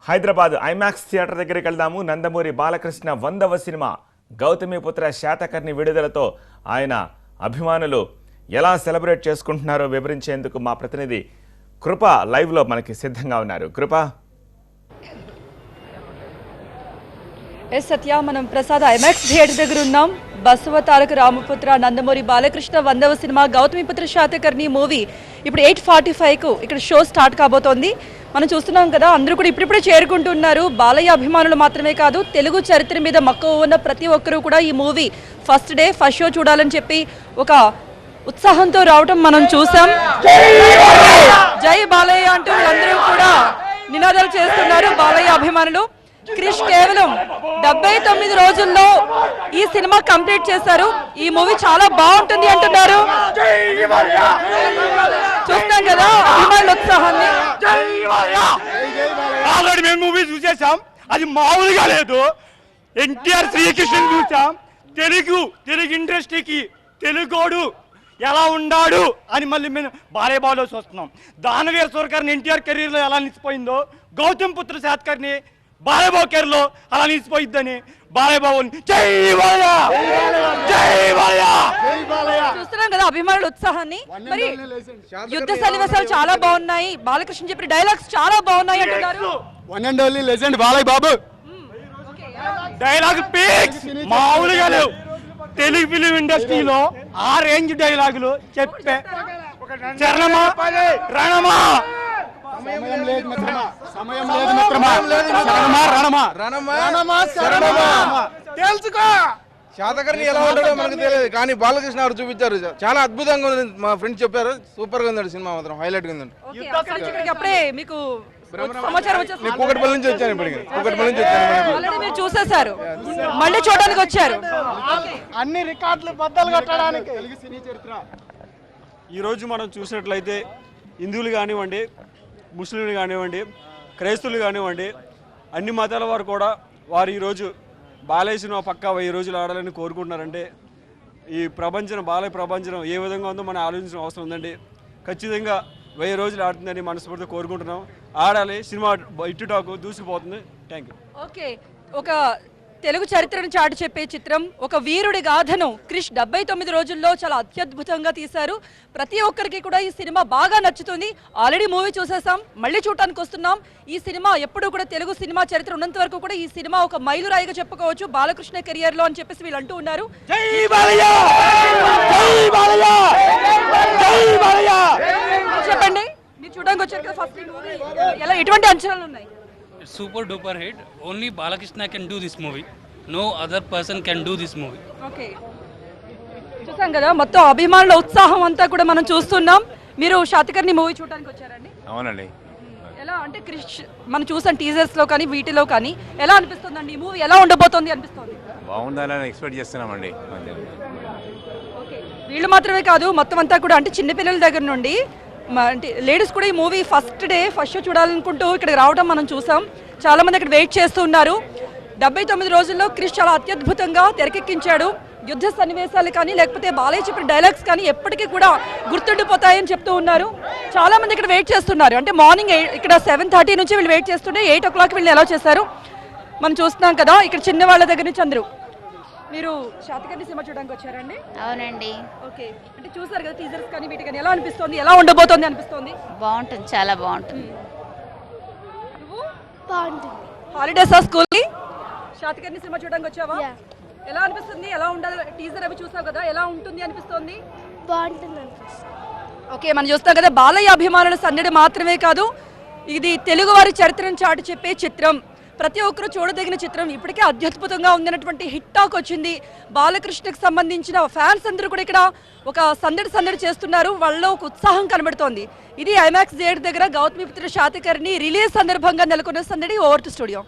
Hyderabad IMAX theatre దగ్గరికి వెళ్దాము. Nandamuri Balakrishna 100వ cinema Gautamiputra Satakarni విడుదలతో ఆయన అభిమానులు ఎలా సెలబ్రేట్ చేసుకుంటున్నారో వివరించేందుకు మా ప్రతినిధి కృప లైవ్లో మనకి సిద్ధంగా ఉన్నారు. కృప. సత్య, మనం ప్రసాద్ ఐమాక్స్ థియేటర్ దగ్గర ఉన్నాం. బసవ తారక రామపుత్ర నందమూరి బాలకృష్ణ 100వ సినిమా గౌతమిపుత్ర శాతకర్ణి మూవీ ఇప్పుడు 8:45కు ఇక్కడ షో స్టార్ట్ కాబోతోంది. మనం చూస్తున్నాం కదా, అందరూ కూడా ఇప్పుడిప్పుడే చేరుకుంటున్నారు. బాలయ్య అభిమానులు మాత్రమే కాదు, తెలుగు చరిత్ర మీద మక్కువ ఉన్న ప్రతి ఒక్కరూ కూడా ఈ మూవీ ఫస్ట్ షో చూడాలని చెప్పి ఒక ఉత్సాహంతో రావటం మనం చూసాం. జై బాలయ్య అంటూ వీళ్ళందరూ కూడా నినాదాలు చేస్తున్నారు బాలయ్య అభిమానులు. క్రిష్ కేవలం 79 రోజుల్లో ఈ సినిమా కంప్లీట్ చేశారు. ఈ మూవీ చాలా బాగుంటుంది అంటున్నారు. చూస్తాం కదా అభిమానుల ఉత్సాహాన్ని. ఆల్రెడీ మేము మూవీ చూసేసాం, అది మామూలుగా లేదు. ఎన్టీఆర్ శ్రీకృష్ణ చూసాం. తెలుగు ఇండస్ట్రీకి తెలుగోడు ఎలా ఉండాడు అని మళ్ళీ మేము బాలయ్యలో చూస్తున్నాం. దానవీర సూరకర్ని ఎన్టీఆర్ కెరీర్లో ఎలా నిలిచిపోయిందో గౌతమ్ పుత్ర శాతకర్ని బాలయ్యబాబు కెరీర్లో అలా నిలిచిపోయిద్దని బాలయ్యబాబుని జై బాలయ్య జై బాలయ్య చూస్తున్నాం కదా అభిమానుల ఉత్సాహాన్ని. మరి యుద్ధ సన్నివేశాలు చాలా బాగున్నాయి, బాలకృష్ణ చెప్పిన డైలాగ్స్ చాలా బాగున్నాయి అంటున్నారు. One and only legend Balayya Babu. Dialogue peaks మామూలుగా లేవు. తెలుగు ఫిలిం ఇండస్ట్రీలో ఆ రేంజ్ డైలాగులు చెప్పే చరణమా రణమా తెలుసుకో. శాతకర్ణి ఎలా ఉంటాడో మనకు తెలియదు, కానీ బాలకృష్ణ గారు చూపించారు. చాలా అద్భుతంగా ఉంది. మా ఫ్రెండ్స్ చెప్పారు, సూపర్ గా ఉందండి సినిమా, మాత్రం హైలైట్ గా ఉందండి. నేను కూకట్పల్లి నుంచి వచ్చాను. ఇప్పటికి కూకట్పల్లి నుంచి వచ్చాను. మీరు చూసేశారు, మళ్ళీ చూడడానికి వచ్చారు. అన్ని రికార్డులు బద్దలు కొట్టడానికి తెలుగు సినీ చరిత్ర. ఈరోజు మనం చూసినట్లయితే హిందువులు కానివ్వండి, ముస్లింలు కానివ్వండి, క్రైస్తవులు కానివ్వండి, అన్ని మతాల వారు కూడా వారు ఈరోజు బాలయ్య సినిమా పక్కా 1000 రోజులు ఆడాలని కోరుకుంటున్నారంటే ఈ బాలయ్య ప్రపంచం ఏ విధంగా ఉందో మనం ఆలోచించిన అవసరం ఉందండి. ఖచ్చితంగా 1000 రోజులు ఆడుతుందని మనస్ఫూర్తిగా కోరుకుంటున్నాం. ఆడాలి, సినిమా ఇటు టాకు దూసుకుపోతుంది. Thank you. ఓకే, ఒక తెలుగు చరిత్రను చాటి చెప్పే చిత్రం, ఒక వీరుడి గాథను క్రిష్ 79 రోజుల్లో చాలా అత్యద్భుతంగా తీశారు. ప్రతి ఒక్కరికి కూడా ఈ సినిమా బాగా నచ్చుతుంది. ఆల్రెడీ మూవీ చూసేసాం, మళ్ళీ చూడటానికి వస్తున్నాం. ఈ సినిమా ఎప్పుడూ కూడా తెలుగు సినిమా చరిత్ర ఉన్నంత వరకు కూడా ఈ సినిమా ఒక మైలురాయిగా చెప్పుకోవచ్చు బాలకృష్ణ కెరియర్ లో అని చెప్పేసి వీళ్ళు అంటూ ఉన్నారు. చెప్పండి, మీరు చూడడానికి వచ్చారు కదా, ఫస్ట్ ఎలా ఎటువంటి అంచనాలు ఉన్నాయి? Super duper hit. Only Balakrishna can do this movie. No other person can do this movie. Okay. చూసాం కదా, మొత్తం అభిమానుల ఉత్సాహం అంతా కూడా మనం చూస్తున్నాం. మీరు శాతకర్ణి మూవీ చూడడానికి వచ్చారండి? అవునండి. ఎలా అంటే క్రిష్ మనం చూసాం టీజర్స్ లో కానీ వీటిలో కానీ, ఎలా అనిపిస్తుందండి ఈ మూవీ, ఎలా ఉండబోతోంది అనిపిస్తుంది? బాగుందని ఎక్స్పెక్ట్ చేస్తున్నామండి. ఓకే, వీళ్ళు మాత్రమే కాదు, మొత్తం అంతా కూడా అంటే చిన్నపిల్లల దగ్గర నుండి అంటే లేడీస్ కూడా ఈ మూవీ ఫస్ట్ షో చూడాలనుకుంటూ ఇక్కడికి రావడం మనం చూసాం. చాలా మంది ఇక్కడ వెయిట్ చేస్తూ ఉన్నారు. 79 రోజుల్లో క్రిష్ చాలా అత్యద్భుతంగా తెరకెక్కించాడు. యుద్ధ సన్నివేశాలు కానీ లేకపోతే బాలయ్య చెప్పిన డైలాగ్స్ కానీ ఎప్పటికీ కూడా గుర్తుండిపోతాయని చెప్తూ ఉన్నారు. చాలా మంది ఇక్కడ వెయిట్ చేస్తున్నారు. అంటే మార్నింగ్ ఇక్కడ 7:30 నుంచి వీళ్ళు వెయిట్ చేస్తుంటే 8 o'clock వీళ్ళు ఎలా చేశారు మనం చూస్తున్నాం కదా. ఇక్కడ చిన్న వాళ్ళ దగ్గర నుంచి అందరూ. మీరు శాతకర్ణి సినిమా చూడడానికి వచ్చారండి? అవునండి. ఓకే, అంటే చూసారు కదా టీజర్స్ కానీ వీటి కానీ, ఎలా అనిపిస్తుంది, ఎలా ఉండబోతోంది అనిపిస్తుంది? బాగుంటుంది, చాలా బాగుంటుంది. హాలిడేస్ స్కూల్ కి శాతకర్ణి సినిమా చూడడానికి వచ్చావా? ఎలా అనిపిస్తుంది, ఎలా ఉండాలి? టీజర్ అవి చూసావు కదా, ఎలా ఉంటుంది అనిపిస్తుంది? బాగుంటుంది. ఓకే, మనం చూస్తాం కదా బాలయ్య అభిమానుల సన్నడి మాత్రమే కాదు, ఇది తెలుగు వారి చరిత్రను చాటి చెప్పే చిత్రం. ప్రతి ఒక్కరు చూడదగిన చిత్రం. ఇప్పటికే అత్యద్భుతంగా ఉందన్నటువంటి హిట్ టాక్ వచ్చింది. బాలకృష్ణకి సంబంధించిన ఫ్యాన్స్ అందరూ కూడా ఇక్కడ ఒక సందడి చేస్తున్నారు. వాళ్ళలో ఒక ఉత్సాహం కనబడుతోంది. ఇది ఐమాక్స్ థియేటర్ దగ్గర గౌతమిపుత్ర శాతకర్ణి రిలీజ్ సందర్భంగా నెలకొన్న సందడి. Over to studio.